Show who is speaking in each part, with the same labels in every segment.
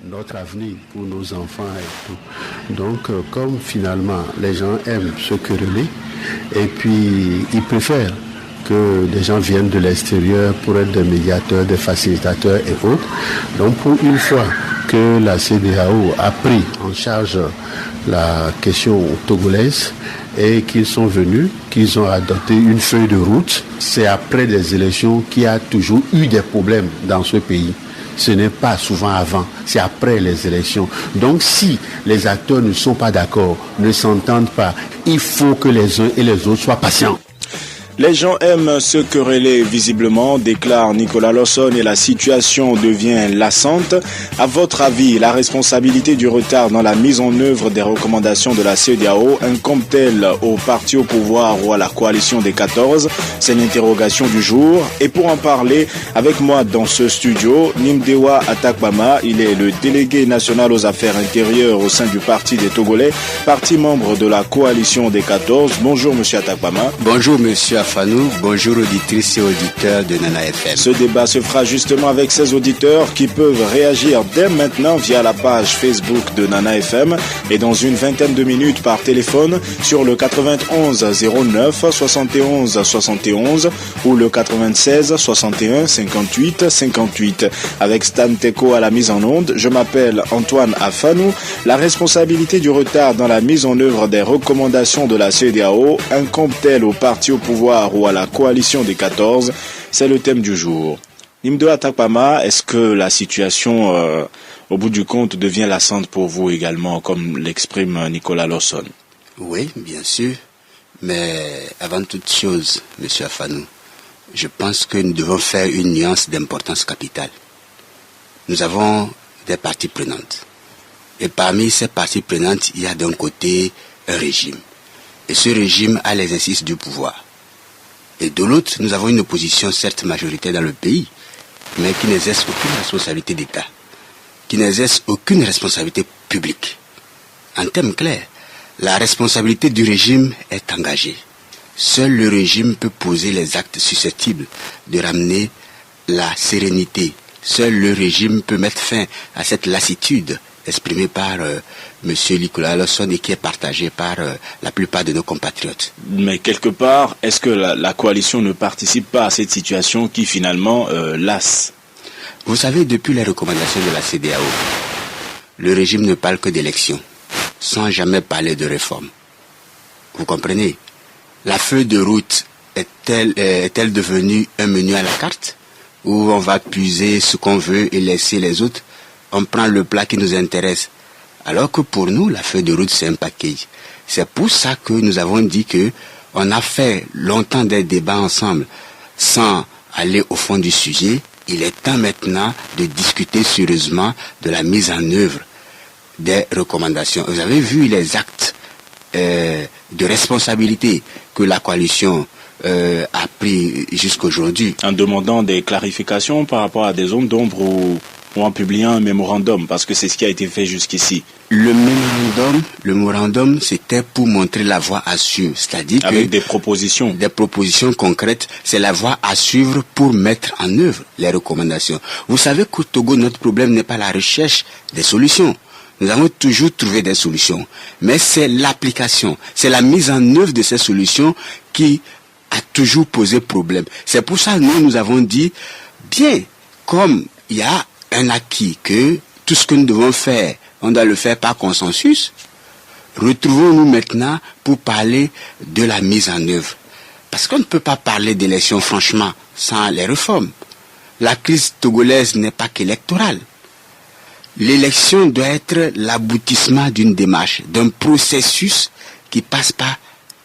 Speaker 1: notre avenir, pour nos enfants et tout. Donc, comme finalement les gens aiment se quereller, et puis ils préfèrent que des gens viennent de l'extérieur pour être des médiateurs, des facilitateurs et autres. Donc, pour une fois que la CEDEAO a pris en charge la question togolaise et qu'ils sont venus, qu'ils ont adopté une feuille de route, c'est après des élections qu'il y a toujours eu des problèmes dans ce pays. Ce n'est pas souvent avant, c'est après les élections. Donc si les acteurs ne sont pas d'accord, ne s'entendent pas, il faut que les uns et les autres soient patients.
Speaker 2: Les gens aiment se quereller visiblement, déclare Nicolas Lawson, et la situation devient lassante. À votre avis, la responsabilité du retard dans la mise en œuvre des recommandations de la CEDEAO incombe-t-elle au parti au pouvoir ou à la coalition des 14? C'est l'interrogation du jour. Et pour en parler avec moi dans ce studio, Nimdewa Atakpama, il est le délégué national aux affaires intérieures au sein du parti des Togolais, parti membre de la coalition des 14. Bonjour monsieur Atakpama.
Speaker 3: Bonjour monsieur Fanou, bonjour auditrices et auditeurs de Nana FM.
Speaker 2: Ce débat se fera justement avec ces auditeurs qui peuvent réagir dès maintenant via la page Facebook de Nana FM et dans une vingtaine de minutes par téléphone sur le 91 09 71 71 ou le 96 61 58 58. Avec Stan Teko à la mise en onde, je m'appelle Antoine Afanou. La responsabilité du retard dans la mise en œuvre des recommandations de la CEDEAO incombe-t-elle au parti au pouvoir ou à la coalition des 14, c'est le thème du jour. Nimdewa Atakpama, est-ce que la situation, au bout du compte, devient lassante pour vous également, comme l'exprime Nicolas Lawson?
Speaker 3: Oui, bien sûr, mais avant toute chose, monsieur Afanou, je pense que nous devons faire une nuance d'importance capitale. Nous avons des parties prenantes. Et parmi ces parties prenantes, il y a d'un côté un régime. Et ce régime a l'exercice du pouvoir. Et de l'autre, nous avons une opposition certes majoritaire dans le pays, mais qui n'exerce aucune responsabilité d'État, qui n'exerce aucune responsabilité publique. En termes clairs, la responsabilité du régime est engagée. Seul le régime peut poser les actes susceptibles de ramener la sérénité. Seul le régime peut mettre fin à cette lassitude exprimée par M. Nicolas Lawson et qui est partagée par la plupart de nos compatriotes.
Speaker 2: Mais quelque part, est-ce que la coalition ne participe pas à cette situation qui finalement lasse?
Speaker 3: Vous savez, depuis les recommandations de la CEDEAO, le régime ne parle que d'élections, sans jamais parler de réforme. Vous comprenez? La feuille de route est-elle devenue un menu à la carte, où on va puiser ce qu'on veut et laisser les autres? On prend le plat qui nous intéresse. Alors que pour nous, la feuille de route, c'est un package. C'est pour ça que nous avons dit que on a fait longtemps des débats ensemble sans aller au fond du sujet. Il est temps maintenant de discuter sérieusement de la mise en œuvre des recommandations. Vous avez vu les actes de responsabilité que la coalition a pris jusqu'aujourd'hui.
Speaker 2: En demandant des clarifications par rapport à des zones d'ombre ou en publiant un mémorandum, parce que c'est ce qui a été fait jusqu'ici.
Speaker 3: Le mémorandum, c'était pour montrer la voie à suivre, c'est-à-dire
Speaker 2: avec des propositions
Speaker 3: concrètes, c'est la voie à suivre pour mettre en œuvre les recommandations. Vous savez qu'au Togo, notre problème n'est pas la recherche des solutions. Nous avons toujours trouvé des solutions, mais c'est l'application, c'est la mise en œuvre de ces solutions qui a toujours posé problème. C'est pour ça que nous avons dit, bien, comme il y a un acquis que tout ce que nous devons faire, on doit le faire par consensus. Retrouvons-nous maintenant pour parler de la mise en œuvre. Parce qu'on ne peut pas parler d'élections franchement sans les réformes. La crise togolaise n'est pas qu'électorale. L'élection doit être l'aboutissement d'une démarche, d'un processus qui passe par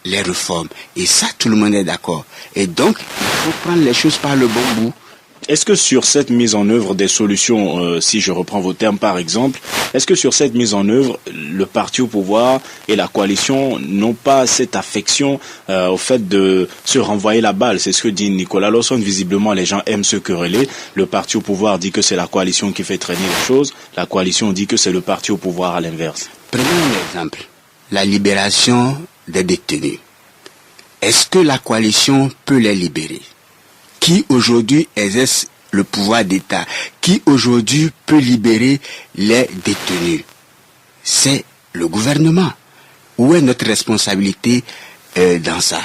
Speaker 3: les réformes. Et ça, tout le monde est d'accord. Et donc, il faut prendre les choses par le bon bout.
Speaker 2: Est-ce que sur cette mise en œuvre des solutions, si je reprends vos termes par exemple, est-ce que sur cette mise en œuvre, le parti au pouvoir et la coalition n'ont pas cette affection au fait de se renvoyer la balle? C'est ce que dit Nicolas Lawson. Visiblement, les gens aiment se quereller. Le parti au pouvoir dit que c'est la coalition qui fait traîner les choses. La coalition dit que c'est le parti au pouvoir à l'inverse.
Speaker 3: Prenons un exemple. La libération des détenus. Est-ce que la coalition peut les libérer? Qui aujourd'hui exerce le pouvoir d'État, qui aujourd'hui peut libérer les détenus? C'est le gouvernement. Où est notre responsabilité dans ça?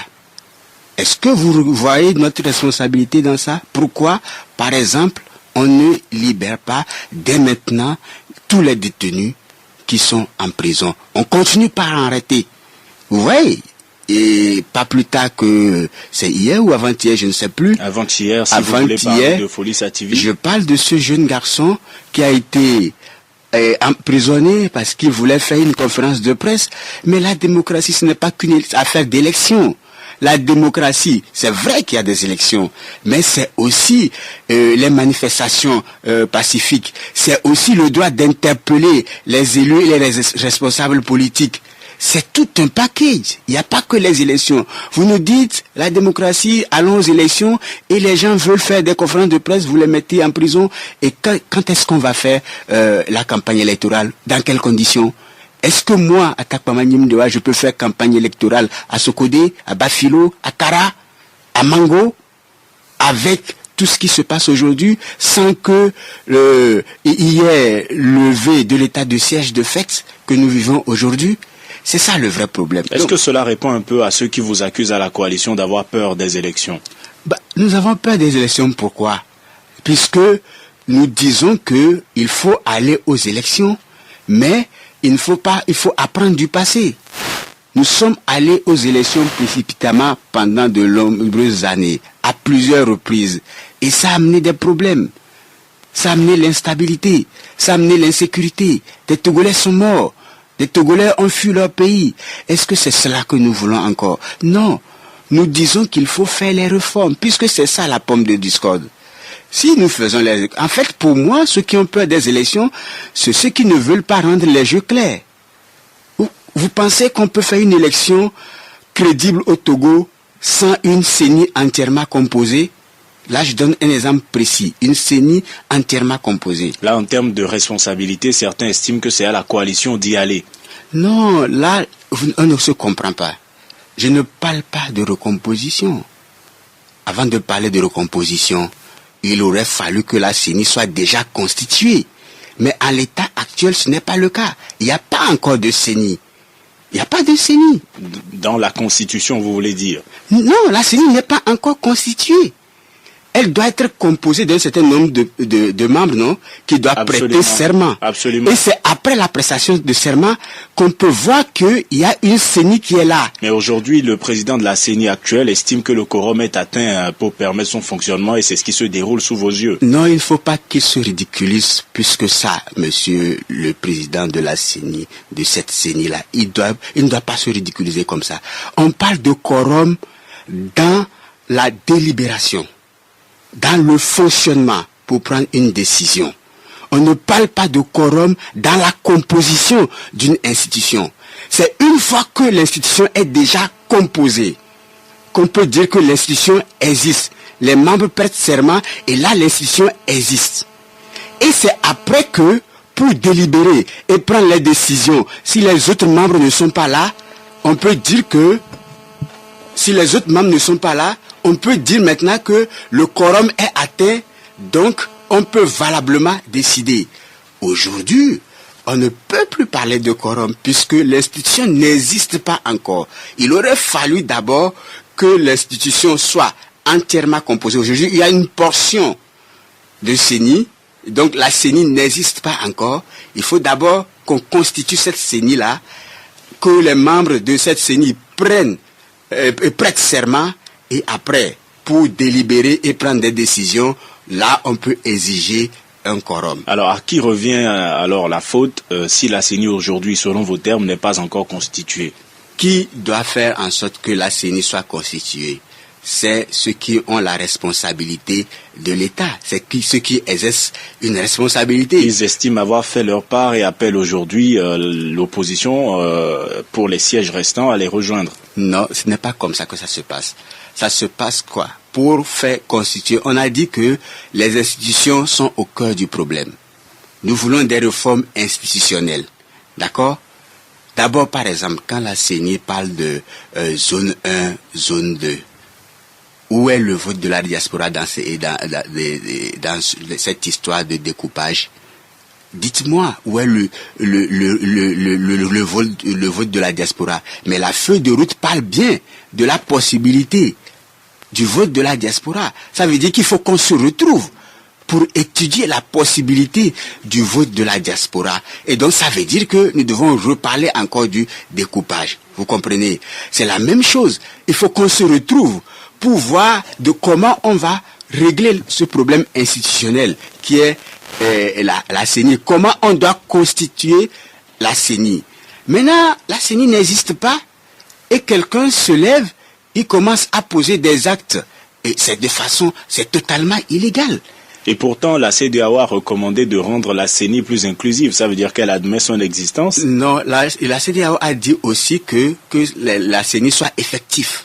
Speaker 3: Est-ce que vous voyez notre responsabilité dans ça? Pourquoi, par exemple, on ne libère pas dès maintenant tous les détenus qui sont en prison? On continue par en arrêter. Vous voyez? Et pas plus tard que c'est hier ou avant-hier, je ne sais plus.
Speaker 2: Avant-hier, si vous voulez parler de Folie Sativi.
Speaker 3: Je parle de ce jeune garçon qui a été emprisonné parce qu'il voulait faire une conférence de presse. Mais la démocratie, ce n'est pas qu'une affaire d'élection. La démocratie, c'est vrai qu'il y a des élections, mais c'est aussi les manifestations pacifiques. C'est aussi le droit d'interpeller les élus et les responsables politiques. C'est tout un package. Il n'y a pas que les élections. Vous nous dites, la démocratie, allons aux élections, et les gens veulent faire des conférences de presse, vous les mettez en prison. Et quand est-ce qu'on va faire la campagne électorale? Dans quelles conditions? Est-ce que moi, à Takpamanyimdewa, je peux faire campagne électorale à Sokodé, à Bafilo, à Kara, à Mango, avec tout ce qui se passe aujourd'hui, sans que il y ait levé de l'état de siège de fait que nous vivons aujourd'hui? C'est ça le vrai problème.
Speaker 2: Est-ce que cela répond un peu à ceux qui vous accusent à la coalition d'avoir peur des élections?
Speaker 3: Nous avons peur des élections, pourquoi? Puisque nous disons qu'il faut aller aux élections, mais il faut apprendre du passé. Nous sommes allés aux élections précipitamment pendant de nombreuses années, à plusieurs reprises, et ça a amené des problèmes. Ça a amené l'instabilité, ça a amené l'insécurité. Des Togolais sont morts. Les Togolais ont fui leur pays. Est-ce que c'est cela que nous voulons encore? Non. Nous disons qu'il faut faire les réformes, puisque c'est ça la pomme de discorde. Si nous faisons les... En fait, pour moi, ceux qui ont peur des élections, c'est ceux qui ne veulent pas rendre les jeux clairs. Vous pensez qu'on peut faire une élection crédible au Togo sans une CENI entièrement composée? Là, je donne un exemple précis. Une CENI entièrement composée.
Speaker 2: Là, en termes de responsabilité, certains estiment que c'est à la coalition d'y aller.
Speaker 3: Non, là, on ne se comprend pas. Je ne parle pas de recomposition. Avant de parler de recomposition, il aurait fallu que la CENI soit déjà constituée. Mais en l'état actuel, ce n'est pas le cas. Il n'y a pas encore de CENI. Il n'y a pas de CENI.
Speaker 2: Dans la Constitution, vous voulez dire?
Speaker 3: Non, la CENI n'est pas encore constituée. Elle doit être composée d'un certain nombre de membres, non, qui doivent prêter serment.
Speaker 2: Absolument.
Speaker 3: Et c'est après la prestation de serment qu'on peut voir qu'il y a une CENI qui est là.
Speaker 2: Mais aujourd'hui, le président de la CENI actuelle estime que le quorum est atteint pour permettre son fonctionnement et c'est ce qui se déroule sous vos yeux.
Speaker 3: Non, il ne faut pas qu'il se ridiculise plus que ça, monsieur le président de la CENI, de cette CENI-là. Il ne doit pas se ridiculiser comme ça. On parle de quorum dans la délibération, dans le fonctionnement pour prendre une décision. On ne parle pas de quorum dans la composition d'une institution. C'est une fois que l'institution est déjà composée qu'on peut dire que l'institution existe. Les membres prêtent serment et là l'institution existe. Et c'est après que, pour délibérer et prendre les décisions, si les autres membres ne sont pas là, on peut dire que, si les autres membres ne sont pas là, on peut dire maintenant que le quorum est atteint, donc on peut valablement décider. Aujourd'hui, on ne peut plus parler de quorum puisque l'institution n'existe pas encore. Il aurait fallu d'abord que l'institution soit entièrement composée. Aujourd'hui, il y a une portion de CENI, donc la CENI n'existe pas encore. Il faut d'abord qu'on constitue cette CENI-là, que les membres de cette CENI prêtent serment, et après, pour délibérer et prendre des décisions, là, on peut exiger un quorum.
Speaker 2: Alors, à qui revient alors la faute si la CENI aujourd'hui, selon vos termes, n'est pas encore constituée?
Speaker 3: Qui doit faire en sorte que la CENI soit constituée? C'est ceux qui ont la responsabilité de l'État. C'est ceux qui exercent une responsabilité.
Speaker 2: Ils estiment avoir fait leur part et appellent aujourd'hui l'opposition pour les sièges restants à les rejoindre.
Speaker 3: Non, ce n'est pas comme ça que ça se passe. Ça se passe quoi? Pour faire constituer, on a dit que les institutions sont au cœur du problème. Nous voulons des réformes institutionnelles. D'accord? D'abord, par exemple, quand la CENI parle de zone 1, zone 2, où est le vote de la diaspora dans cette histoire de découpage? Dites-moi où est le vote de la diaspora. Mais la feuille de route parle bien de la possibilité du vote de la diaspora. Ça veut dire qu'il faut qu'on se retrouve pour étudier la possibilité du vote de la diaspora. Et donc ça veut dire que nous devons reparler encore du découpage. Vous comprenez? C'est la même chose. Il faut qu'on se retrouve pour voir de comment on va régler ce problème institutionnel qui est la CENI. Comment on doit constituer la CENI. Maintenant, la CENI n'existe pas et quelqu'un se lève, il commence à poser des actes. Et c'est totalement illégal.
Speaker 2: Et pourtant, la CEDEAO a recommandé de rendre la CENI plus inclusive. Ça veut dire qu'elle admet son existence?
Speaker 3: Non, la CEDEAO a dit aussi que la CENI soit effective.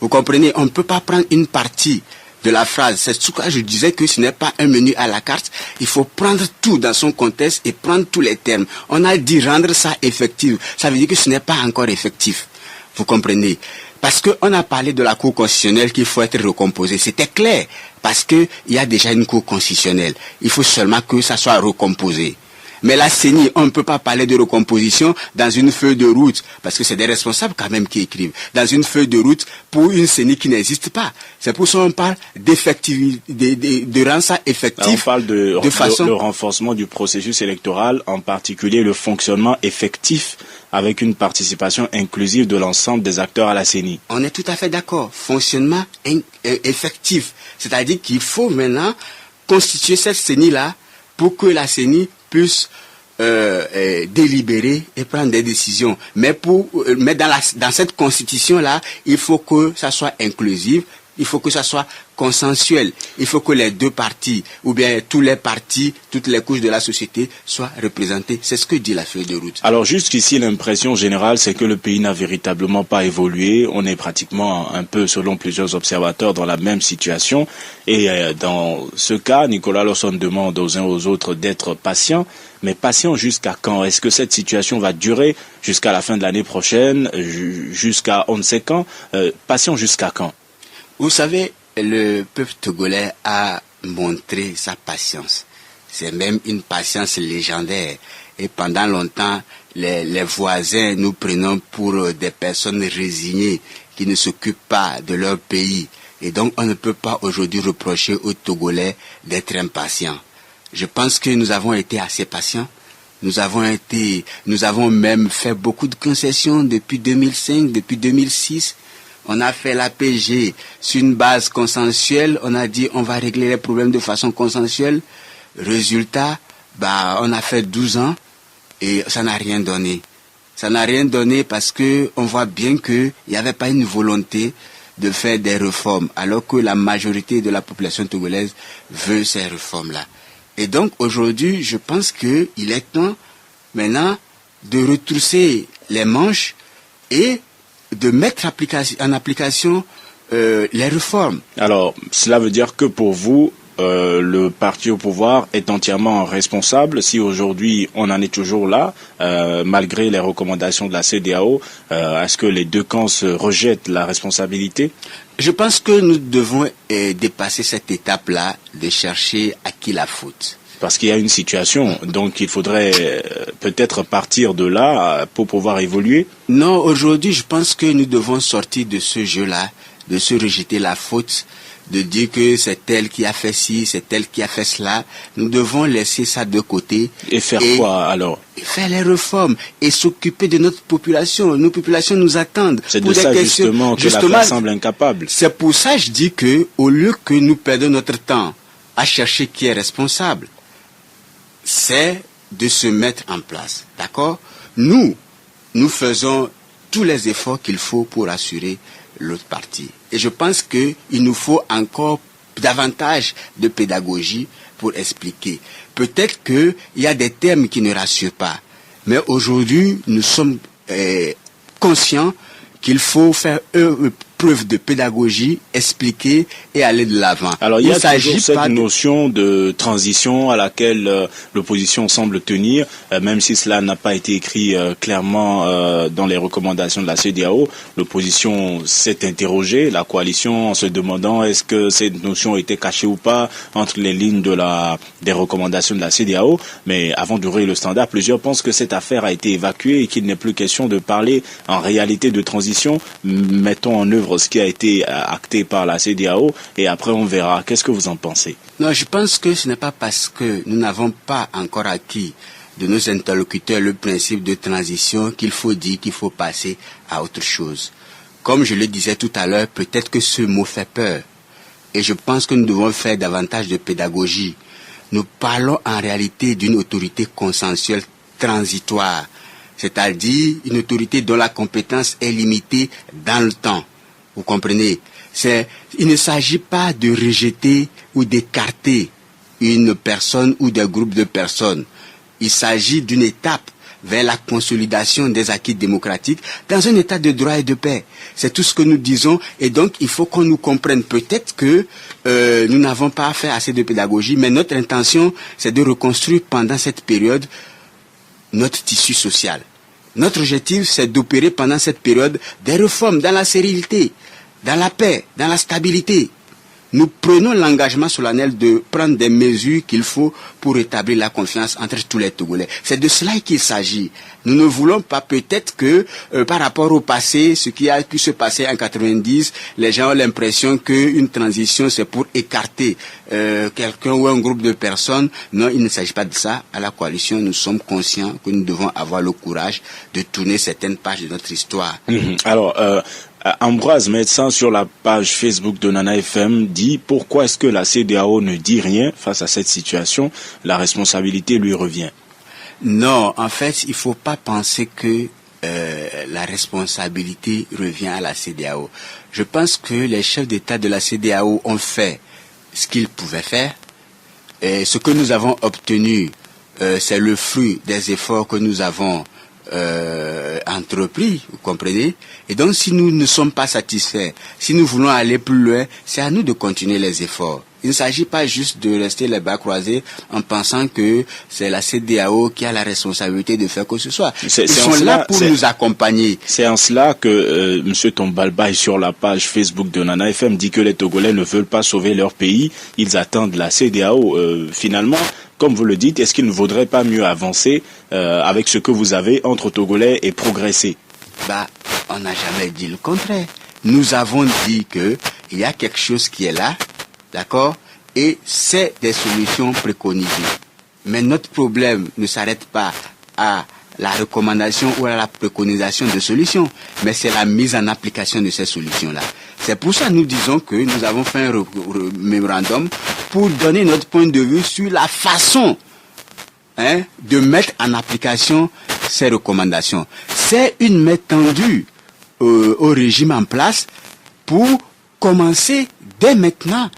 Speaker 3: Vous comprenez, on ne peut pas prendre une partie de la phrase. C'est pourquoi je disais que ce n'est pas un menu à la carte. Il faut prendre tout dans son contexte et prendre tous les termes. On a dit rendre ça effectif. Ça veut dire que ce n'est pas encore effectif. Vous comprenez? Parce qu'on a parlé de la Cour constitutionnelle qu'il faut être recomposé. C'était clair. Parce qu'il y a déjà une Cour constitutionnelle. Il faut seulement que ça soit recomposé. Mais la CENI, on ne peut pas parler de recomposition dans une feuille de route, parce que c'est des responsables quand même qui écrivent, dans une feuille de route pour une CENI qui n'existe pas. C'est pour ça qu'on parle d'effectivité, de rendre ça effectif.
Speaker 2: On parle de façon... le renforcement du processus électoral, en particulier le fonctionnement effectif avec une participation inclusive de l'ensemble des acteurs à la CENI.
Speaker 3: On est tout à fait d'accord. Fonctionnement effectif. C'est-à-dire qu'il faut maintenant constituer cette CENI-là pour que la CENI puisse délibérer et prendre des décisions. Mais dans cette constitution-là, il faut que ça soit inclusif, il faut que ça soit consensuel. Il faut que les deux parties, ou bien tous les partis, toutes les couches de la société soient représentées. C'est ce que dit la feuille de route.
Speaker 2: Alors jusqu'ici, l'impression générale, c'est que le pays n'a véritablement pas évolué. On est pratiquement un peu, selon plusieurs observateurs, dans la même situation. Et dans ce cas, Nicolas Lawson demande aux uns aux autres d'être patients. Mais patient jusqu'à quand? Est-ce que cette situation va durer jusqu'à la fin de l'année prochaine, jusqu'à on ne sait quand? Patient jusqu'à quand?
Speaker 3: Vous savez, le peuple togolais a montré sa patience. C'est même une patience légendaire. Et pendant longtemps, les voisins nous prenons pour des personnes résignées qui ne s'occupent pas de leur pays. Et donc, on ne peut pas aujourd'hui reprocher aux Togolais d'être impatients. Je pense que nous avons été assez patients. Nous avons même fait beaucoup de concessions depuis 2005, depuis 2006. On a fait l'APG sur une base consensuelle. On a dit on va régler les problèmes de façon consensuelle. Résultat, on a fait 12 ans et ça n'a rien donné. Ça n'a rien donné parce que on voit bien qu'il n'y avait pas une volonté de faire des réformes, alors que la majorité de la population togolaise veut ces réformes-là. Et donc aujourd'hui, je pense qu'il est temps maintenant de retrousser les manches et de mettre en application les réformes.
Speaker 2: Alors, cela veut dire que pour vous, le parti au pouvoir est entièrement responsable si aujourd'hui on en est toujours là, malgré les recommandations de la CEDEAO. Est-ce que les deux camps se rejettent la responsabilité?
Speaker 3: Je pense que nous devons dépasser cette étape-là de chercher à qui la faute.
Speaker 2: Parce qu'il y a une situation, donc il faudrait peut-être partir de là pour pouvoir évoluer.
Speaker 3: Non, aujourd'hui, je pense que nous devons sortir de ce jeu-là, de se rejeter la faute, de dire que c'est elle qui a fait ci, c'est elle qui a fait cela. Nous devons laisser ça de côté.
Speaker 2: Et faire quoi alors? Et
Speaker 3: faire les réformes et s'occuper de notre population. Nos populations nous attendent.
Speaker 2: C'est de ça justement que l'affaire semble incapable.
Speaker 3: C'est pour ça que je dis que, au lieu que nous perdons notre temps à chercher qui est responsable, c'est de se mettre en place. D'accord? Nous faisons tous les efforts qu'il faut pour assurer l'autre partie. Et je pense qu'il nous faut encore davantage de pédagogie pour expliquer. Peut-être qu'il y a des termes qui ne rassurent pas. Mais aujourd'hui, nous sommes conscients qu'il faut faire preuve de pédagogie, expliquer et aller de l'avant.
Speaker 2: Alors il y a toujours cette notion de transition à laquelle l'opposition semble tenir, même si cela n'a pas été écrit clairement dans les recommandations de la CEDEAO. L'opposition s'est interrogée, la coalition, en se demandant est-ce que cette notion était cachée ou pas entre les lignes des recommandations de la CEDEAO. Mais avant d'ouvrir le standard, plusieurs pensent que cette affaire a été évacuée et qu'il n'est plus question de parler en réalité de transition. Mettons en œuvre ce qui a été acté par la CEDEAO et après on verra. Qu'est-ce que vous en pensez?
Speaker 3: Non, je pense que ce n'est pas parce que nous n'avons pas encore acquis de nos interlocuteurs le principe de transition qu'il faut dire qu'il faut passer à autre chose. Comme je le disais tout à l'heure, peut-être que ce mot fait peur. Et je pense que nous devons faire davantage de pédagogie. Nous parlons en réalité d'une autorité consensuelle transitoire, c'est-à-dire une autorité dont la compétence est limitée dans le temps. Vous comprenez? Il ne s'agit pas de rejeter ou d'écarter une personne ou des groupes de personnes. Il s'agit d'une étape vers la consolidation des acquis démocratiques dans un état de droit et de paix. C'est tout ce que nous disons et donc il faut qu'on nous comprenne. Peut-être que nous n'avons pas fait assez de pédagogie, mais notre intention c'est de reconstruire pendant cette période notre tissu social. Notre objectif c'est d'opérer pendant cette période des réformes dans la sérénité, dans la paix, dans la stabilité. Nous prenons l'engagement solennel de prendre des mesures qu'il faut pour rétablir la confiance entre tous les Togolais. C'est de cela qu'il s'agit. Nous ne voulons pas peut-être que par rapport au passé, ce qui a pu se passer en 90, les gens ont l'impression qu'une transition c'est pour écarter quelqu'un ou un groupe de personnes. Non, il ne s'agit pas de ça. À la coalition, nous sommes conscients que nous devons avoir le courage de tourner certaines pages de notre histoire.
Speaker 2: Alors, Ambroise, médecin sur la page Facebook de Nana FM, dit pourquoi est-ce que la CEDEAO ne dit rien face à cette situation? La responsabilité lui revient.
Speaker 3: Non, en fait, il ne faut pas penser que la responsabilité revient à la CEDEAO. Je pense que les chefs d'État de la CEDEAO ont fait ce qu'ils pouvaient faire. Et ce que nous avons obtenu, c'est le fruit des efforts que nous avons entrepris, vous comprenez? Et donc si nous ne sommes pas satisfaits, si nous voulons aller plus loin, c'est à nous de continuer les efforts. Il ne s'agit pas juste de rester les bras croisés en pensant que c'est la CEDEAO qui a la responsabilité de faire quoi que ce soit. Ils sont là pour nous accompagner.
Speaker 2: C'est en cela que M. Tombalbaye sur la page Facebook de Nana FM dit que les Togolais ne veulent pas sauver leur pays, ils attendent la CEDEAO. Finalement, comme vous le dites, est-ce qu'il ne vaudrait pas mieux avancer avec ce que vous avez entre Togolais et progresser?
Speaker 3: On n'a jamais dit le contraire. Nous avons dit que il y a quelque chose qui est là, d'accord, et c'est des solutions préconisées. Mais notre problème ne s'arrête pas à la recommandation ou à la préconisation de solutions, mais c'est la mise en application de ces solutions-là. C'est pour ça que nous disons que nous avons fait un mémorandum pour donner notre point de vue sur la façon de mettre en application ces recommandations. C'est une main tendue au régime en place pour commencer dès maintenant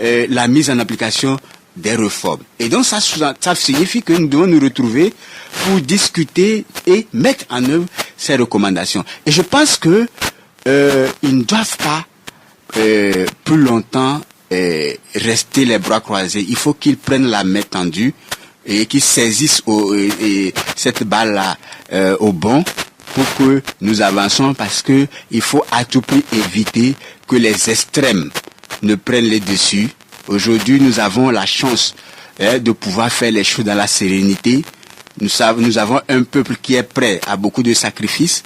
Speaker 3: la mise en application des réformes. Et donc ça signifie que nous devons nous retrouver pour discuter et mettre en œuvre ces recommandations. Et je pense que ils ne doivent pas plus longtemps rester les bras croisés. Il faut qu'ils prennent la main tendue et qu'ils saisissent cette balle-là au bon pour que nous avancions, parce que il faut à tout prix éviter que les extrêmes ne prennent les dessus. Aujourd'hui, nous avons la chance de pouvoir faire les choses dans la sérénité. Nous avons un peuple qui est prêt à beaucoup de sacrifices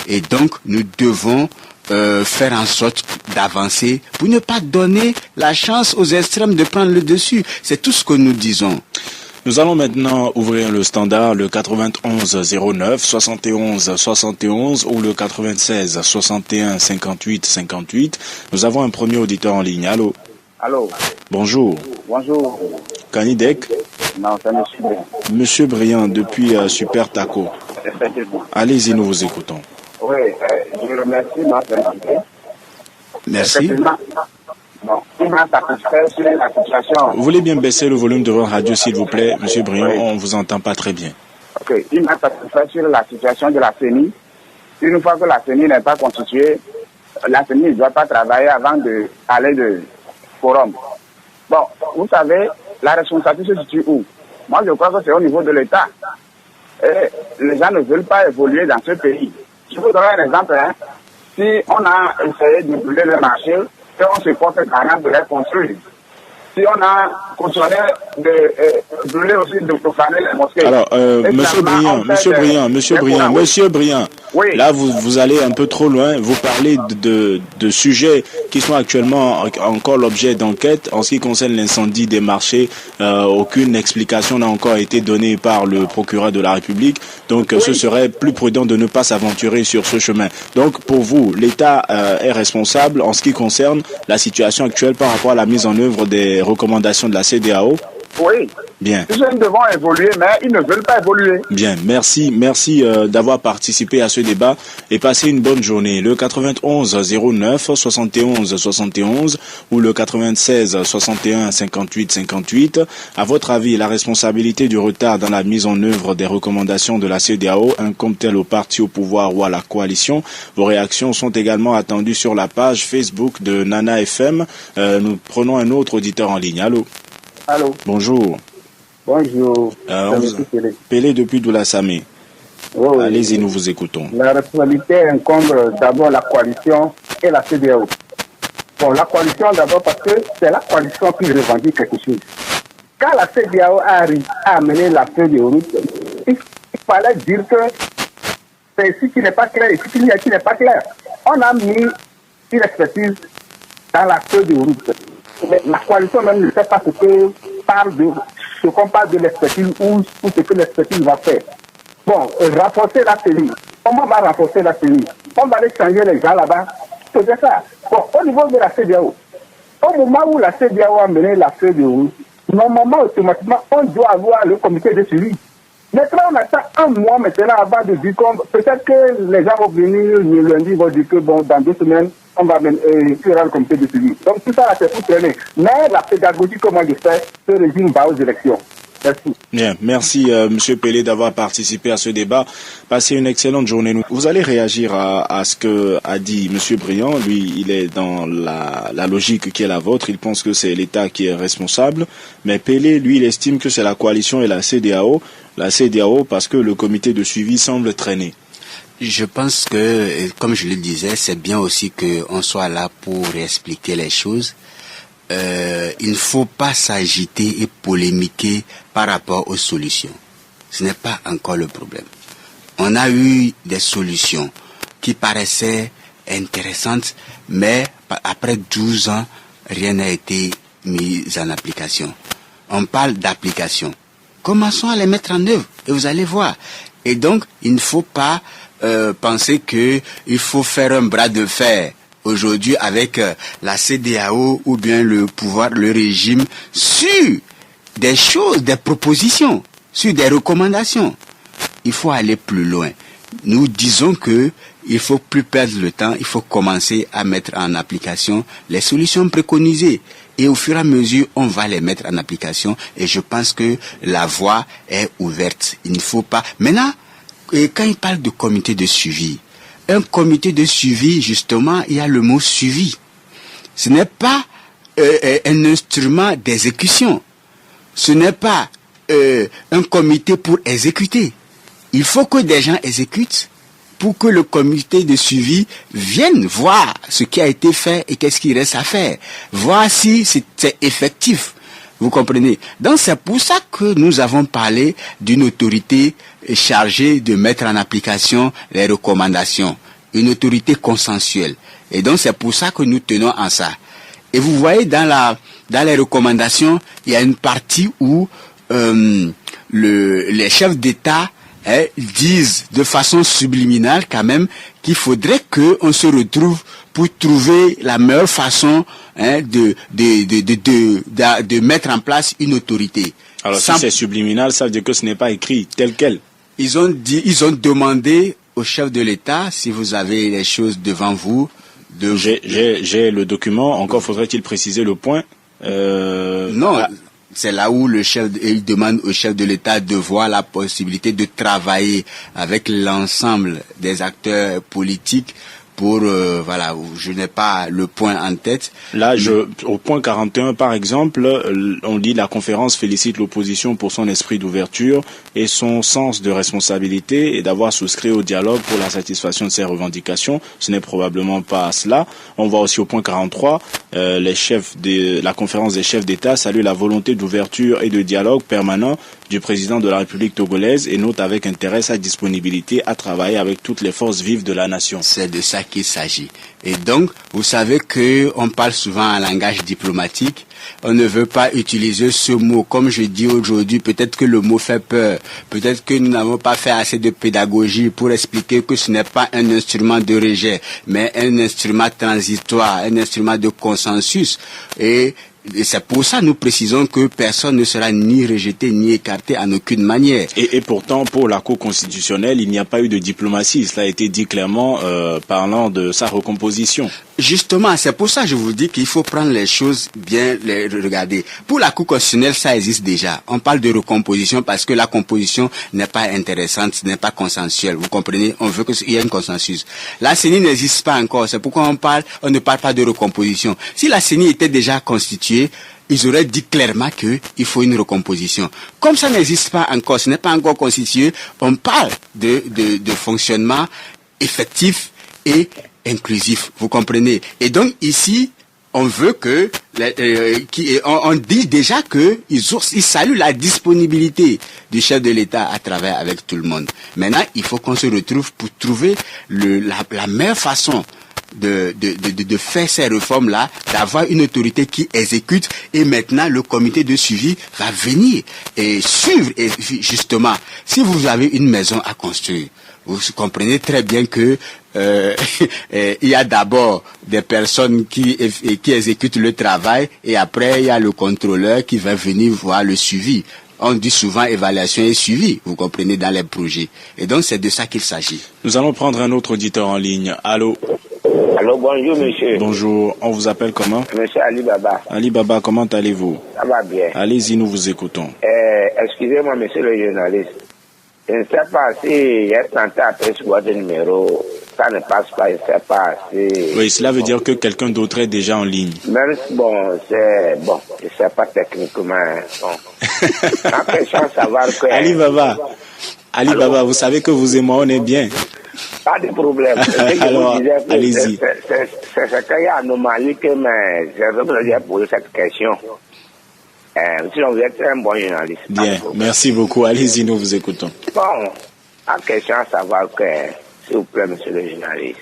Speaker 3: et donc nous devons faire en sorte d'avancer pour ne pas donner la chance aux extrêmes de prendre le dessus. C'est tout ce que nous disons.
Speaker 2: Nous allons maintenant ouvrir le standard, le 91 09 71 71 ou le 96 61 58 58. Nous avons un premier auditeur en ligne. Allô?
Speaker 4: Allô?
Speaker 2: Bonjour.
Speaker 4: Bonjour.
Speaker 2: Kanidek?
Speaker 4: Non, c'est Monsieur Briand.
Speaker 2: Monsieur Briand, depuis Super Taco.
Speaker 4: Effectivement.
Speaker 2: Allez-y, nous vous écoutons.
Speaker 4: Oui, je vous remercie de m'avoir invité.
Speaker 3: Merci.
Speaker 4: Bon, il m'a satisfait sur la situation.
Speaker 2: Vous voulez bien baisser le volume de votre radio, s'il vous plaît, Monsieur Briand, oui. On ne vous entend pas très bien.
Speaker 4: Ok, il m'a satisfait sur la situation de la CENI. Une fois que la CENI n'est pas constituée, la CENI ne doit pas travailler avant d'aller de forum. Bon, vous savez, la responsabilité se situe où? Moi, je crois que c'est au niveau de l'État. Et les gens ne veulent pas évoluer dans ce pays. Je vous donner un exemple. Si on a essayé de brûler le marché, et on se porte garant de les construire. Si on a continué de brûler aussi, de profaner les mosquées.
Speaker 2: Alors, Monsieur Briand,
Speaker 4: oui.
Speaker 2: Là vous allez un peu trop loin. Vous parlez de sujets qui sont actuellement encore l'objet d'enquête. En ce qui concerne l'incendie des marchés, aucune explication n'a encore été donnée par le procureur de la République. Donc, ce serait plus prudent de ne pas s'aventurer sur ce chemin. Donc, pour vous, l'État est responsable en ce qui concerne la situation actuelle par rapport à la mise en œuvre des recommandations de la CEDEAO?
Speaker 4: Oui.
Speaker 2: Bien.
Speaker 4: Les jeunes devront évoluer, mais ils ne veulent pas évoluer.
Speaker 2: Bien, merci d'avoir participé à ce débat et passez une bonne journée. Le 91 09 71 71 ou le 96 61 58 58. À votre avis, la responsabilité du retard dans la mise en œuvre des recommandations de la CEDEAO incombe-t-elle au parti au pouvoir ou à la coalition? Vos réactions sont également attendues sur la page Facebook de Nana FM. Nous prenons un autre auditeur en ligne. Allô?
Speaker 4: Allô?
Speaker 2: Bonjour.
Speaker 4: Bonjour.
Speaker 2: Pélé depuis Doula-Samé.
Speaker 4: Oui.
Speaker 2: Allez-y, nous vous écoutons.
Speaker 4: La responsabilité incombe d'abord la coalition et la CEDEAO. Bon, la coalition d'abord parce que c'est la coalition qui revendique quelque chose. Quand la CEDEAO a amené la feuille de route, il fallait dire que c'est ici qui n'est pas clair, ici qui n'est pas clair. On a mis une expertise dans la feuille de route. Mais la coalition même ne sait pas ce qu'on parle de l'expertise ou ce que l'expertise va faire. Bon, renforcer la CENI. Comment on va renforcer la CENI? On va aller changer les gens là-bas. C'est ça. Bon, au niveau de la CEDEAO, au moment où la CEDEAO a mené la feuille de route, normalement, automatiquement, on doit avoir le comité de suivi. Maintenant, on attend un mois maintenant avant de dire qu'on... Peut-être que les gens vont venir le lundi, vont dire que bon, dans 2 semaines, on va il y aura le comité de suivi. Donc tout ça, là, c'est pour traîner. Mais la pédagogie, comment je fais, ce régime va aux élections. Merci.
Speaker 2: Bien, merci Monsieur Pélé d'avoir participé à ce débat. Passez une excellente journée. Vous allez réagir à ce que a dit Monsieur Briand. Lui, il est dans la logique qui est la vôtre. Il pense que c'est l'État qui est responsable. Mais Pélé, lui, il estime que c'est la coalition et la CEDEAO. La CEDEAO parce que le comité de suivi semble traîner.
Speaker 3: Je pense que, comme je le disais, c'est bien aussi qu'on soit là pour expliquer les choses. Il ne faut pas s'agiter et polémiquer par rapport aux solutions. Ce n'est pas encore le problème. On a eu des solutions qui paraissaient intéressantes, mais après 12 ans, rien n'a été mis en application. On parle d'application. Commençons à les mettre en œuvre et vous allez voir. Et donc, il ne faut pas penser qu'il faut faire un bras de fer aujourd'hui avec la CEDEAO ou bien le pouvoir, le régime, sur des choses, des propositions, sur des recommandations. Il faut aller plus loin. Nous disons que il faut plus perdre le temps, il faut commencer à mettre en application les solutions préconisées. Et au fur et à mesure, on va les mettre en application. Et je pense que la voie est ouverte. Il ne faut pas... Maintenant, quand il parle de comité de suivi, un comité de suivi, justement, il y a le mot suivi. Ce n'est pas un instrument d'exécution. Ce n'est pas un comité pour exécuter. Il faut que des gens exécutent pour que le comité de suivi vienne voir ce qui a été fait et qu'est-ce qu'il reste à faire. Voir si c'est effectif. Vous comprenez? Donc c'est pour ça que nous avons parlé d'une autorité chargée de mettre en application les recommandations. Une autorité consensuelle. Et donc c'est pour ça que nous tenons à ça. Et vous voyez dans les recommandations, il y a une partie où les chefs d'État disent de façon subliminale quand même qu'il faudrait qu'on se retrouve pour trouver la meilleure façon de mettre en place une autorité.
Speaker 2: Alors si c'est subliminal, ça veut dire que ce n'est pas écrit tel quel.
Speaker 3: Ils ont demandé au chef de l'État, si vous avez les choses devant vous,
Speaker 2: J'ai le document, encore faudrait-il préciser le point.
Speaker 3: Non. C'est là où il demande au chef de l'État de voir la possibilité de travailler avec l'ensemble des acteurs politiques pour voilà, je n'ai pas le point en tête.
Speaker 2: Là, au point 41 par exemple, on dit la conférence félicite l'opposition pour son esprit d'ouverture et son sens de responsabilité et d'avoir souscrit au dialogue pour la satisfaction de ses revendications. Ce n'est probablement pas cela. On voit aussi au point 43, la conférence des chefs d'État salue la volonté d'ouverture et de dialogue permanent du président de la République togolaise et note avec intérêt sa disponibilité à travailler avec toutes les forces vives de la nation.
Speaker 3: C'est de ça qu'il s'agit. Et donc, vous savez qu'on parle souvent en langage diplomatique. On ne veut pas utiliser ce mot. Comme je dis aujourd'hui, peut-être que le mot fait peur. Peut-être que nous n'avons pas fait assez de pédagogie pour expliquer que ce n'est pas un instrument de rejet, mais un instrument transitoire, un instrument de consensus. Et c'est pour ça que nous précisons que personne ne sera ni rejeté ni écarté en aucune manière.
Speaker 2: Et pourtant, pour la Cour constitutionnelle, il n'y a pas eu de diplomatie. Cela a été dit clairement parlant de sa recomposition.
Speaker 3: Justement, c'est pour ça que je vous dis qu'il faut prendre les choses bien, les regarder. Pour la Cour constitutionnelle, ça existe déjà. On parle de recomposition parce que la composition n'est pas intéressante, n'est pas consensuelle. Vous comprenez? On veut qu'il y ait un consensus. La CENI n'existe pas encore. C'est pourquoi on ne parle pas de recomposition. Si la CENI était déjà constituée, ils auraient dit clairement qu'il faut une recomposition. Comme ça n'existe pas encore, ce n'est pas encore constitué, on parle de fonctionnement effectif et inclusif, vous comprenez. Et donc ici, on veut que, on dit déjà que ils saluent la disponibilité du chef de l'État à travailler avec tout le monde. Maintenant, il faut qu'on se retrouve pour trouver la meilleure façon de faire ces réformes-là, d'avoir une autorité qui exécute, et maintenant le comité de suivi va venir et suivre. Et justement, si vous avez une maison à construire, vous comprenez très bien que il y a d'abord des personnes qui exécutent le travail, et après il y a le contrôleur qui va venir voir le suivi. On dit souvent évaluation et suivi, vous comprenez, dans les projets. Et donc c'est de ça qu'il s'agit.
Speaker 2: Nous allons prendre un autre auditeur en ligne. Allô?
Speaker 5: Allô, bonjour monsieur.
Speaker 2: Bonjour, on vous appelle comment?
Speaker 5: Monsieur Ali Baba.
Speaker 2: Ali Baba, comment allez-vous?
Speaker 5: Ça va bien.
Speaker 2: Allez-y, nous vous écoutons.
Speaker 5: Excusez-moi monsieur le journaliste. Je ne sais pas si j'ai tenté après ce boîte de numéro, ça ne passe pas, je ne sais pas si...
Speaker 2: Oui, cela veut dire que quelqu'un d'autre est déjà en ligne.
Speaker 5: Même si, je ne sais pas techniquement. Bon. En question de savoir que...
Speaker 2: Ali Baba, vous savez que vous et moi, on est bien.
Speaker 5: Pas de problème.
Speaker 2: Alors, allez-y.
Speaker 5: C'est ce qu'il y a anomalie que j'ai posé cette question. Sinon, vous êtes un bon journaliste.
Speaker 2: Bien, merci beaucoup. Allez-y, nous vous écoutons.
Speaker 5: Bon, la question à savoir que, s'il vous plaît, monsieur le journaliste,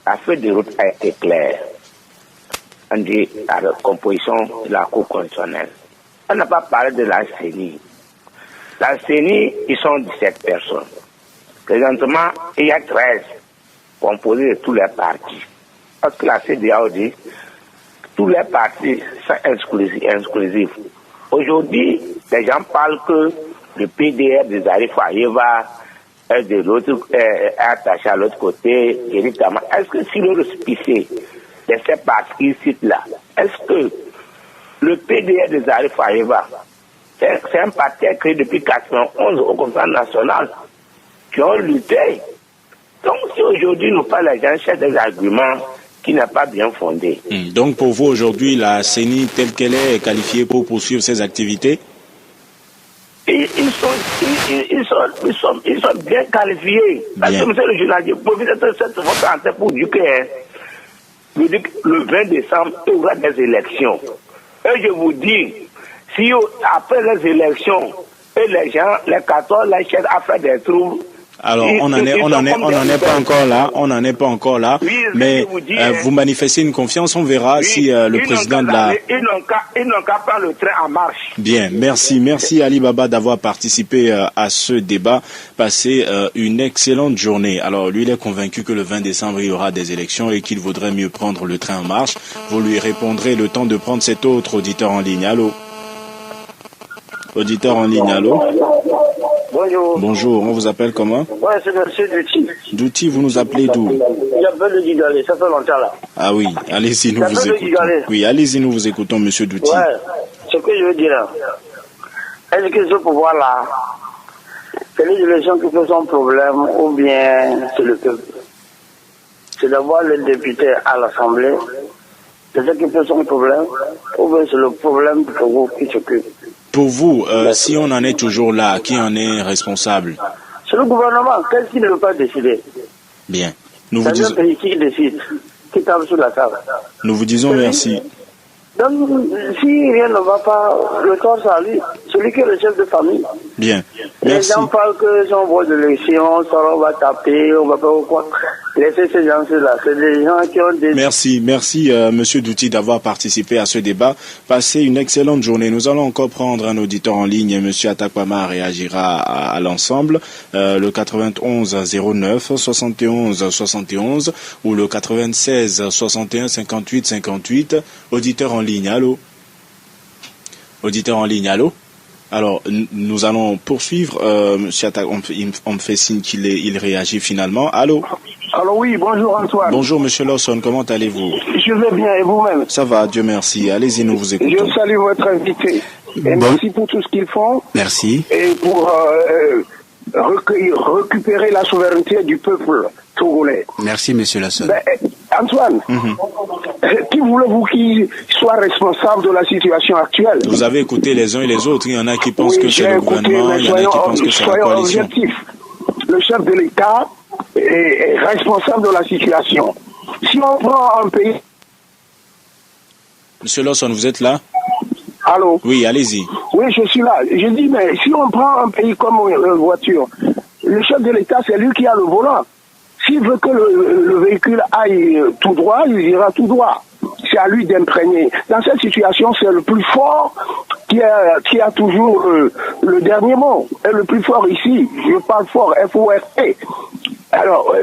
Speaker 5: la feuille de route a été claire. On dit la composition de la Cour constitutionnelle. On n'a pas parlé de la CENI. La CENI, ils sont 17 personnes. Présentement, il y a 13 composés de tous les partis. Parce que la CEDEAO dit tous les partis sont exclusifs. Aujourd'hui, les gens parlent que le PDR des Arif Ayeva est de l'autre, est attaché à l'autre côté, directement. Est-ce que si le récépissé de ces partis qu'ils citent là, est-ce que le PDR des Arif Ayeva, c'est un parti créé depuis 1991 au Conseil national, qui ont lutté. Donc si aujourd'hui nous parlons, les gens cherchent des arguments qui n'est pas bien fondé.
Speaker 2: Donc pour vous aujourd'hui, la CENI telle qu'elle est qualifiée pour poursuivre ses activités?
Speaker 5: Ils sont bien qualifiés. Parce que monsieur le journaliste, vous profitez de cette votre antenne pour dire que le 20 décembre, il y aura des élections. Et je vous dis, si après les élections, et les gens, les 14, les chefs à faire des troubles.
Speaker 2: Alors, on n'en est pas encore là, oui, mais vous manifestez une confiance, on verra oui, si le président de la...
Speaker 5: Ils n'ont qu'à prendre le train en marche.
Speaker 2: Bien, merci Ali Baba d'avoir participé à ce débat, passez une excellente journée. Alors, lui, il est convaincu que le 20 décembre, il y aura des élections et qu'il vaudrait mieux prendre le train en marche. Vous lui répondrez le temps de prendre cet autre auditeur en ligne. Allô? Auditeur en ligne, allô?
Speaker 5: Bonjour.
Speaker 2: Bonjour, on vous appelle comment?
Speaker 5: Ouais, c'est monsieur Douti.
Speaker 2: Douti, vous nous appelez d'où?
Speaker 5: J'appelle le Digalé, ça fait longtemps là.
Speaker 2: Ah oui, allez-y, nous vous écoutons. Oui, allez-y, nous vous écoutons, monsieur Douti.
Speaker 5: Ouais, ce que je veux dire là, est-ce que ce pouvoir-là, c'est les élections qui posent un problème ou bien c'est le peuple?
Speaker 6: c'est d'abord le député à l'Assemblée, c'est ça qui fait son problème, ou bien c'est le problème du Togo qui s'occupe.
Speaker 2: Pour vous, si on en est toujours là, qui en est responsable?
Speaker 6: C'est le gouvernement, qu'est-ce qu'il ne veut pas décider?
Speaker 2: Bien. Nous
Speaker 6: C'est un pays qui décide, qui tape sur la table.
Speaker 2: Nous vous disons merci.
Speaker 6: Donc, si rien ne va pas, le tort c'est à lui, celui qui est le chef de famille.
Speaker 2: Bien.
Speaker 6: Les
Speaker 2: Merci.
Speaker 6: gens parlent que si on voit de l'élection, on va taper, on va faire quoi. Laissez ces gens-là, c'est des gens qui ont des...
Speaker 2: Merci, Monsieur Douti d'avoir participé à ce débat. Passez une excellente journée. Nous allons encore prendre un auditeur en ligne. Monsieur Atakpama réagira à l'ensemble. Le 91 09 71 71 ou le 96 61 58 58. Auditeur en ligne, allô? Auditeur en ligne, allô? Alors, nous allons poursuivre. Monsieur Atak, on me fait signe qu'il réagit finalement. Allô?
Speaker 7: Alors oui, bonjour Antoine.
Speaker 2: Bonjour Monsieur Lawson, comment allez-vous?
Speaker 7: Je vais bien, et vous-même?
Speaker 2: Ça va, Dieu merci. Allez-y, nous vous écoutons.
Speaker 7: Je salue votre invité. Et merci pour tout ce qu'ils font.
Speaker 3: Merci.
Speaker 7: Et pour récupérer la souveraineté du peuple togolais.
Speaker 3: Merci, Monsieur Lawson.
Speaker 7: Antoine, qui voulez-vous qui soit responsable de la situation actuelle?
Speaker 2: Vous avez écouté les uns et les autres. Il y en a qui pensent que c'est le gouvernement, il y en a qui pensent que c'est la coalition.
Speaker 7: Le chef de l'État est responsable de la situation. Si on prend un pays...
Speaker 2: Monsieur Lawson, vous êtes là?
Speaker 7: Allô?
Speaker 2: Oui, allez-y.
Speaker 7: Oui, je suis là. Je dis, mais si on prend un pays comme une voiture, le chef de l'État, c'est lui qui a le volant. S'il veut que le véhicule aille tout droit, il ira tout droit. C'est à lui d'imprégner. Dans cette situation, c'est le plus fort qui a toujours le dernier mot. Et le plus fort ici, je parle fort, F-O-R-T. Alors,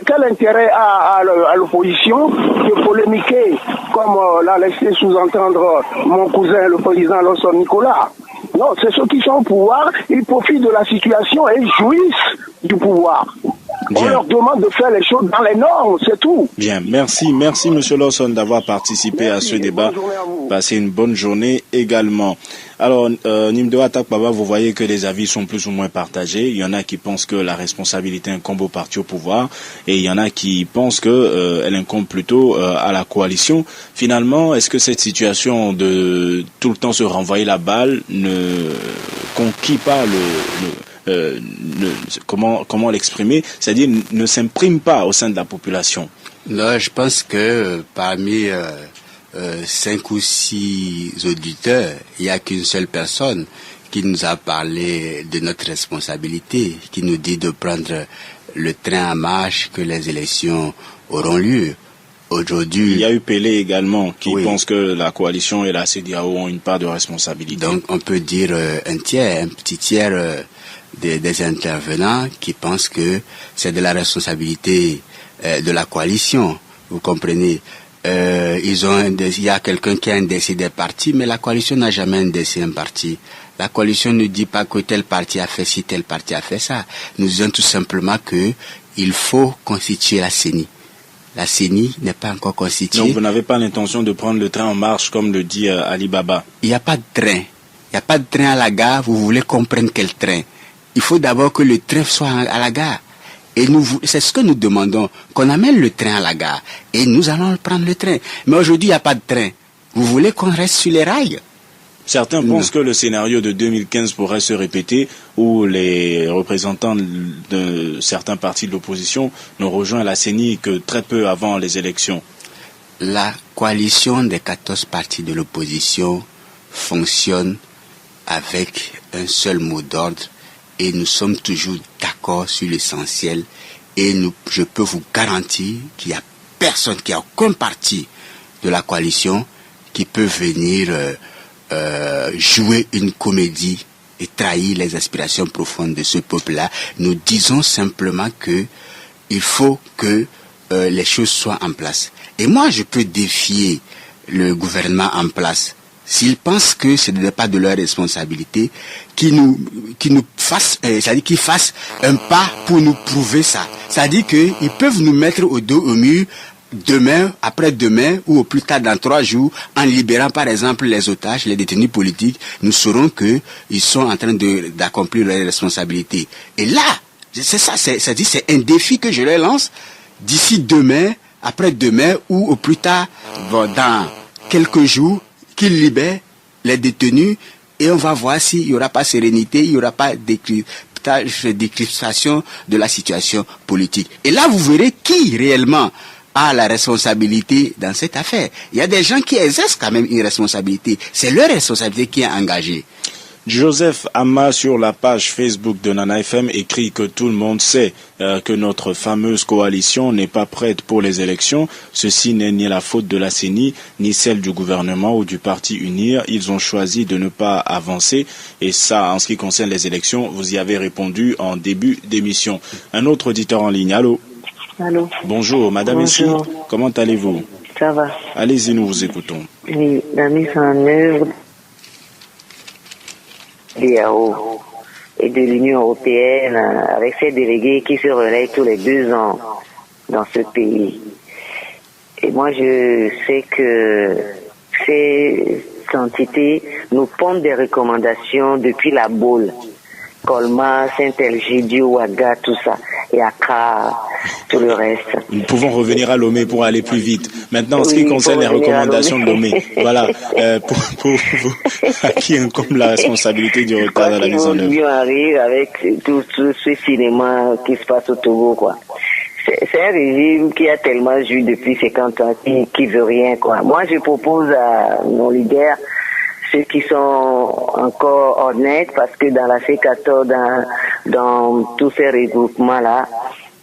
Speaker 7: quel intérêt a l'opposition de polémiquer, comme l'a laissé sous-entendre mon cousin, le président Lawson Nicolas? Non, c'est ceux qui sont au pouvoir, ils profitent de la situation et ils jouissent du pouvoir. Bien. On leur demande de faire les choses dans les normes, c'est tout.
Speaker 2: Bien, merci Monsieur Lawson d'avoir participé à ce débat. Passez une bonne journée également. Alors, Nimdo Atakpaba, vous voyez que les avis sont plus ou moins partagés. Il y en a qui pensent que la responsabilité incombe au parti au pouvoir et il y en a qui pensent que elle incombe plutôt à la coalition. Finalement, est-ce que cette situation de tout le temps se renvoyer la balle ne conquit pas comment l'exprimer, c'est-à-dire ne s'imprime pas au sein de la population?
Speaker 3: Non, je pense que parmi 5 ou 6 auditeurs, il n'y a qu'une seule personne qui nous a parlé de notre responsabilité, qui nous dit de prendre le train en marche, que les élections auront lieu. Aujourd'hui,
Speaker 2: il y a eu Pelé également qui pense que la coalition et la CEDEAO ont une part de responsabilité.
Speaker 3: Donc on peut dire un petit tiers des intervenants qui pensent que c'est de la responsabilité de la coalition. Vous comprenez? Il y a quelqu'un qui a indexé des partis, mais la coalition n'a jamais indexé un parti. La coalition ne dit pas que tel parti a fait ci, tel parti a fait ça. Nous disons tout simplement que il faut constituer la CENI. La CENI n'est pas encore constituée.
Speaker 2: Donc vous n'avez pas l'intention de prendre le train en marche, comme le dit Ali Baba?
Speaker 3: Il n'y a pas de train. Il n'y a pas de train à la gare. Vous voulez comprendre quel train? Il faut d'abord que le train soit à la gare. Et c'est ce que nous demandons, qu'on amène le train à la gare. Et nous allons prendre le train. Mais aujourd'hui, il n'y a pas de train. Vous voulez qu'on reste sur les rails?
Speaker 2: Certains pensent que le scénario de 2015 pourrait se répéter, où les représentants de certains partis de l'opposition n'ont rejoint la CENI que très peu avant les élections.
Speaker 3: La coalition des 14 partis de l'opposition fonctionne avec un seul mot d'ordre et nous sommes toujours d'accord sur l'essentiel. Et je peux vous garantir qu'il n'y a personne, qu'il n'y a aucun parti de la coalition qui peut venir jouer une comédie et trahir les aspirations profondes de ce peuple-là. Nous disons simplement que il faut que les choses soient en place. Et moi, je peux défier le gouvernement en place. S'ils pensent que ce n'est pas de leur responsabilité, qu'ils nous fassent, c'est-à-dire qu'ils fassent un pas pour nous prouver ça. C'est-à-dire qu'ils peuvent nous mettre au dos au mur demain, après-demain ou au plus tard dans 3 jours, en libérant par exemple les otages, les détenus politiques, nous saurons qu'ils sont en train d'accomplir leurs responsabilités. Et là, c'est ça, c'est un défi que je leur lance. d'ici demain, après-demain ou au plus tard, dans quelques jours, qu'ils libèrent les détenus et on va voir s'il n'y aura pas sérénité, il n'y aura pas décryptation de la situation politique. Et là, vous verrez qui réellement a la responsabilité dans cette affaire. Il y a des gens qui exercent quand même une responsabilité. C'est leur responsabilité qui est engagée.
Speaker 2: Joseph Amma sur la page Facebook de Nana FM écrit que tout le monde sait que notre fameuse coalition n'est pas prête pour les élections. Ceci n'est ni la faute de la CENI, ni celle du gouvernement ou du parti UNIR. Ils ont choisi de ne pas avancer. Et ça, en ce qui concerne les élections, vous y avez répondu en début d'émission. Un autre auditeur en ligne. Allô?
Speaker 8: Allô.
Speaker 2: Bonjour, Madame
Speaker 8: Bonjour.
Speaker 2: Essi. Comment allez-vous?
Speaker 8: Ça va.
Speaker 2: Allez-y, nous vous écoutons.
Speaker 8: Oui, la mise en œuvre DAO et de l'Union européenne avec ses délégués qui se relayent tous les 2 ans dans ce pays. Et moi, je sais que ces entités nous pondent des recommandations depuis la Baule, Colmar, Saint-Elgidio, Ouaga, tout ça, et Accra, tout le reste.
Speaker 2: Nous pouvons revenir à Lomé pour aller plus vite. Maintenant, en ce qui concerne les recommandations de Lomé, voilà, pour vous, à qui incombe la responsabilité du retard dans la mise en œuvre?
Speaker 8: Ils arrive avec tout ce cinéma qui se passe au Togo, quoi. C'est un régime qui a tellement joué depuis 50 ans, qui veut rien, quoi. Moi, je propose à nos leaders, ceux qui sont encore honnêtes, parce que dans la C14, dans tous ces regroupements-là,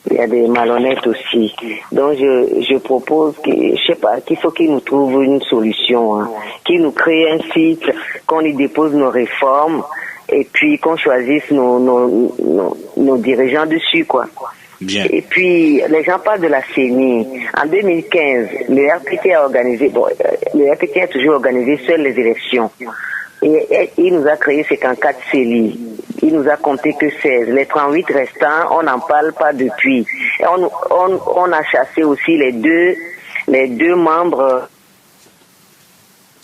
Speaker 8: il y a des malhonnêtes aussi. Donc je propose qu'il faut qu'ils nous trouvent une solution, hein, qu'ils nous créent un site, qu'on y dépose nos réformes et puis qu'on choisisse nos dirigeants dessus, quoi.
Speaker 2: Bien.
Speaker 8: Et puis, les gens parlent de la CENI. En 2015, le RPT a organisé, le RPT a toujours organisé seules les élections. Et il nous a créé 54 CELI. Il nous a compté que 16. Les 38 restants, on n'en parle pas depuis. Et on a chassé aussi les deux membres.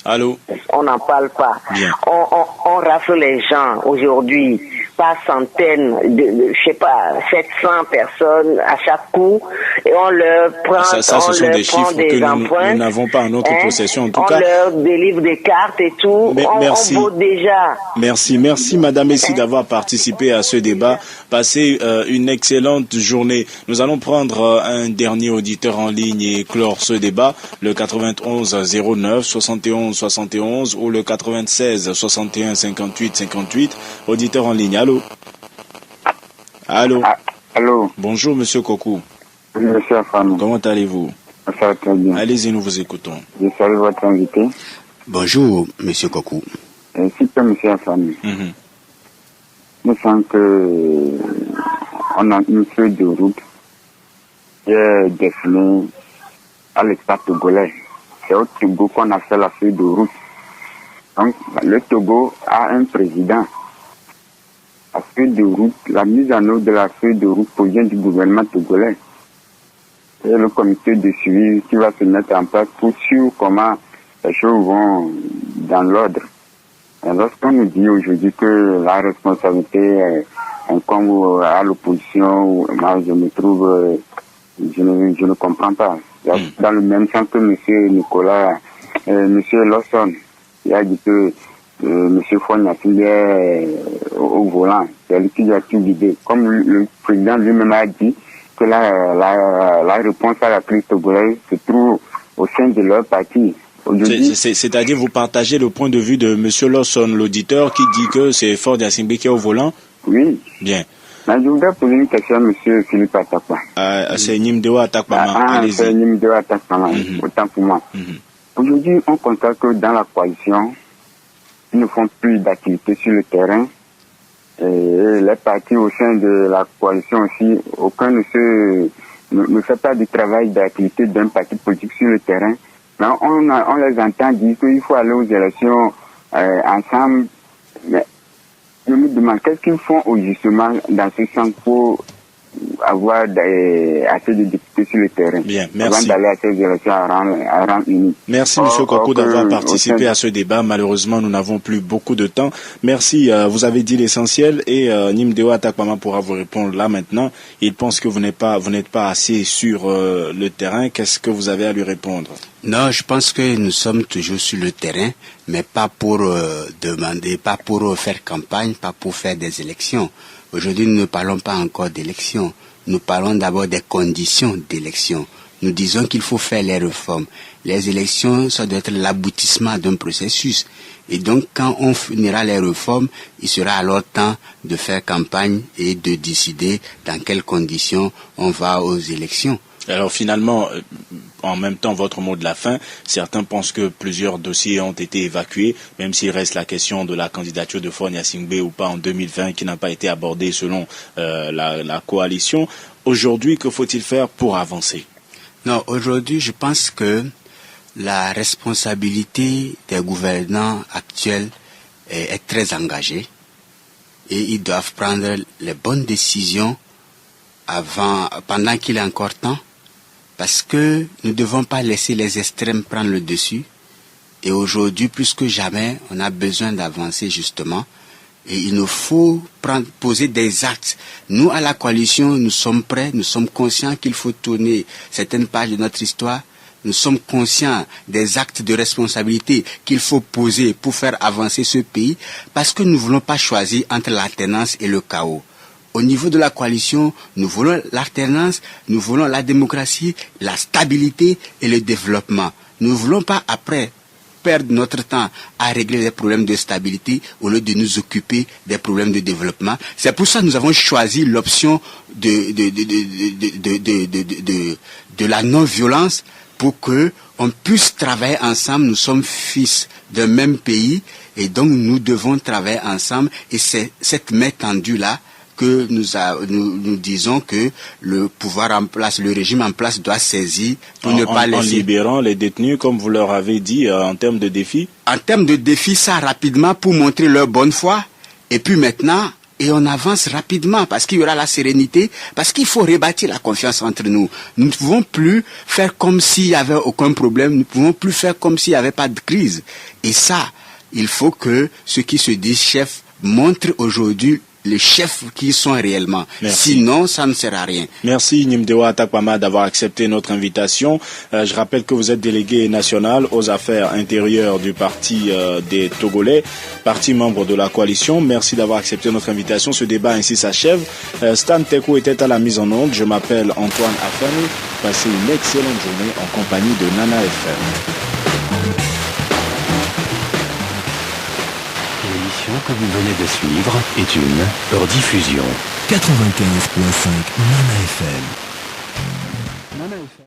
Speaker 2: Allô?
Speaker 8: On n'en parle pas.
Speaker 2: Bien.
Speaker 8: On rafle les gens aujourd'hui par centaines je sais pas, 700 personnes à chaque coup et on leur prend
Speaker 2: ce sont des chiffres que nous n'avons pas en notre possession. En tout cas,
Speaker 8: on leur délivre des cartes et tout.
Speaker 2: Merci.
Speaker 8: On vote déjà.
Speaker 2: Merci Madame Essi d'avoir participé à ce débat. Passez une excellente journée. Nous allons prendre un dernier auditeur en ligne et clore ce débat, le 91 09 71 71 ou le 96 61 58 58. Auditeur en ligne. Allô? Allô?
Speaker 9: Allô?
Speaker 2: Bonjour, Monsieur Kokou.
Speaker 9: Oui, Monsieur Afam.
Speaker 2: Comment allez-vous?
Speaker 9: Ça va très bien.
Speaker 2: Allez-y, nous vous écoutons.
Speaker 9: Je salue votre invité.
Speaker 3: Bonjour, Monsieur Kokou.
Speaker 9: S'il te plaît, Monsieur Afam. Nous sens que on a une feuille de route qui est destinée à l'État togolais. C'est au Togo qu'on a fait la feuille de route. Donc, le Togo a un président. La feuille de route, la mise en œuvre de la feuille de route provient du gouvernement togolais. Et le comité de suivi qui va se mettre en place pour suivre comment les choses vont dans l'ordre. Et lorsqu'on nous dit aujourd'hui que la responsabilité incombe à l'opposition, moi je me trouve, je ne comprends pas. Dans le même sens que M. Nicolas, M. Lawson, il a dit que M. Fognatil est au volant, c'est lui qui a tout guidé. Comme le président lui-même a dit que la réponse à la crise togolaise se trouve au sein de leur parti.
Speaker 2: C'est-à-dire vous partagez le point de vue de M. Lawson, l'auditeur, qui dit que c'est Ford Yassimbe qui est au volant?
Speaker 9: Oui.
Speaker 2: Bien.
Speaker 9: Mais je voudrais poser une question à M. Philippe Atakpa.
Speaker 2: C'est Nimdewa Atakpama. Allez-y.
Speaker 9: C'est Nimdewa Atakpama, autant pour moi. Aujourd'hui, on constate que dans la coalition, ils ne font plus d'activités sur le terrain. Et les partis au sein de la coalition aussi, aucun ne fait pas du travail d'activité d'un parti politique sur le terrain. Mais on les entend dire qu'il faut aller aux élections ensemble. Mais je me demande qu'est-ce qu'ils font justement dans ce sens pour avoir assez de députés sur le terrain.
Speaker 2: Bien, merci.
Speaker 9: Avant d'aller à ces élections à rang unique.
Speaker 2: Merci, M. Koko, d'avoir participé à ce débat. Malheureusement, nous n'avons plus beaucoup de temps. Merci, vous avez dit l'essentiel et Nimdeo Atakpama pourra vous répondre là maintenant. Il pense que vous n'êtes pas assez sur le terrain. Qu'est-ce que vous avez à lui répondre?
Speaker 3: Non, je pense que nous sommes toujours sur le terrain, mais pas pour demander, pas pour faire campagne, pas pour faire des élections. Aujourd'hui, nous ne parlons pas encore d'élections. Nous parlons d'abord des conditions d'élection. Nous disons qu'il faut faire les réformes. Les élections, ça doit être l'aboutissement d'un processus. Et donc, quand on finira les réformes, il sera alors temps de faire campagne et de décider dans quelles conditions on va aux élections.
Speaker 2: Alors finalement, en même temps, votre mot de la fin, certains pensent que plusieurs dossiers ont été évacués, même s'il reste la question de la candidature de Faure Gnassingbé ou pas en 2020 qui n'a pas été abordée selon la coalition. Aujourd'hui, que faut-il faire pour avancer?
Speaker 3: Non, aujourd'hui, je pense que la responsabilité des gouvernants actuels est très engagée et ils doivent prendre les bonnes décisions pendant qu'il est encore temps. Parce que nous ne devons pas laisser les extrêmes prendre le dessus. Et aujourd'hui, plus que jamais, on a besoin d'avancer justement. Et il nous faut poser des actes. Nous, à la coalition, nous sommes prêts, nous sommes conscients qu'il faut tourner certaines pages de notre histoire. Nous sommes conscients des actes de responsabilité qu'il faut poser pour faire avancer ce pays. Parce que nous ne voulons pas choisir entre l'alternance et le chaos. Au niveau de la coalition, nous voulons l'alternance, nous voulons la démocratie, la stabilité et le développement. Nous ne voulons pas après perdre notre temps à régler les problèmes de stabilité au lieu de nous occuper des problèmes de développement. C'est pour ça que nous avons choisi l'option de la non-violence pour que on puisse travailler ensemble. Nous sommes fils d'un même pays et donc nous devons travailler ensemble et c'est cette main tendue-là que nous disons que le pouvoir en place, le régime en place doit saisir pour ne pas laisser...
Speaker 2: En libérant les détenus, comme vous leur avez dit, en termes de défis?
Speaker 3: En termes de défis, ça rapidement pour montrer leur bonne foi. Et puis maintenant, et on avance rapidement parce qu'il y aura la sérénité, parce qu'il faut rebâtir la confiance entre nous. Nous ne pouvons plus faire comme s'il n'y avait aucun problème, nous ne pouvons plus faire comme s'il n'y avait pas de crise. Et ça, il faut que ceux qui se disent chefs montrent aujourd'hui les chefs qui sont réellement.
Speaker 2: Merci.
Speaker 3: Sinon, ça ne sert à rien.
Speaker 2: Merci Nimdeo Atakpama d'avoir accepté notre invitation. Je rappelle que vous êtes délégué national aux affaires intérieures du parti des Togolais, parti membre de la coalition. Merci d'avoir accepté notre invitation. Ce débat ainsi s'achève. Stan Teko était à la mise en onde. Je m'appelle Antoine Afani. Passez une excellente journée en compagnie de Nana FM.
Speaker 10: L'émission que vous venez de suivre est une rediffusion. 95.5 Nana FM.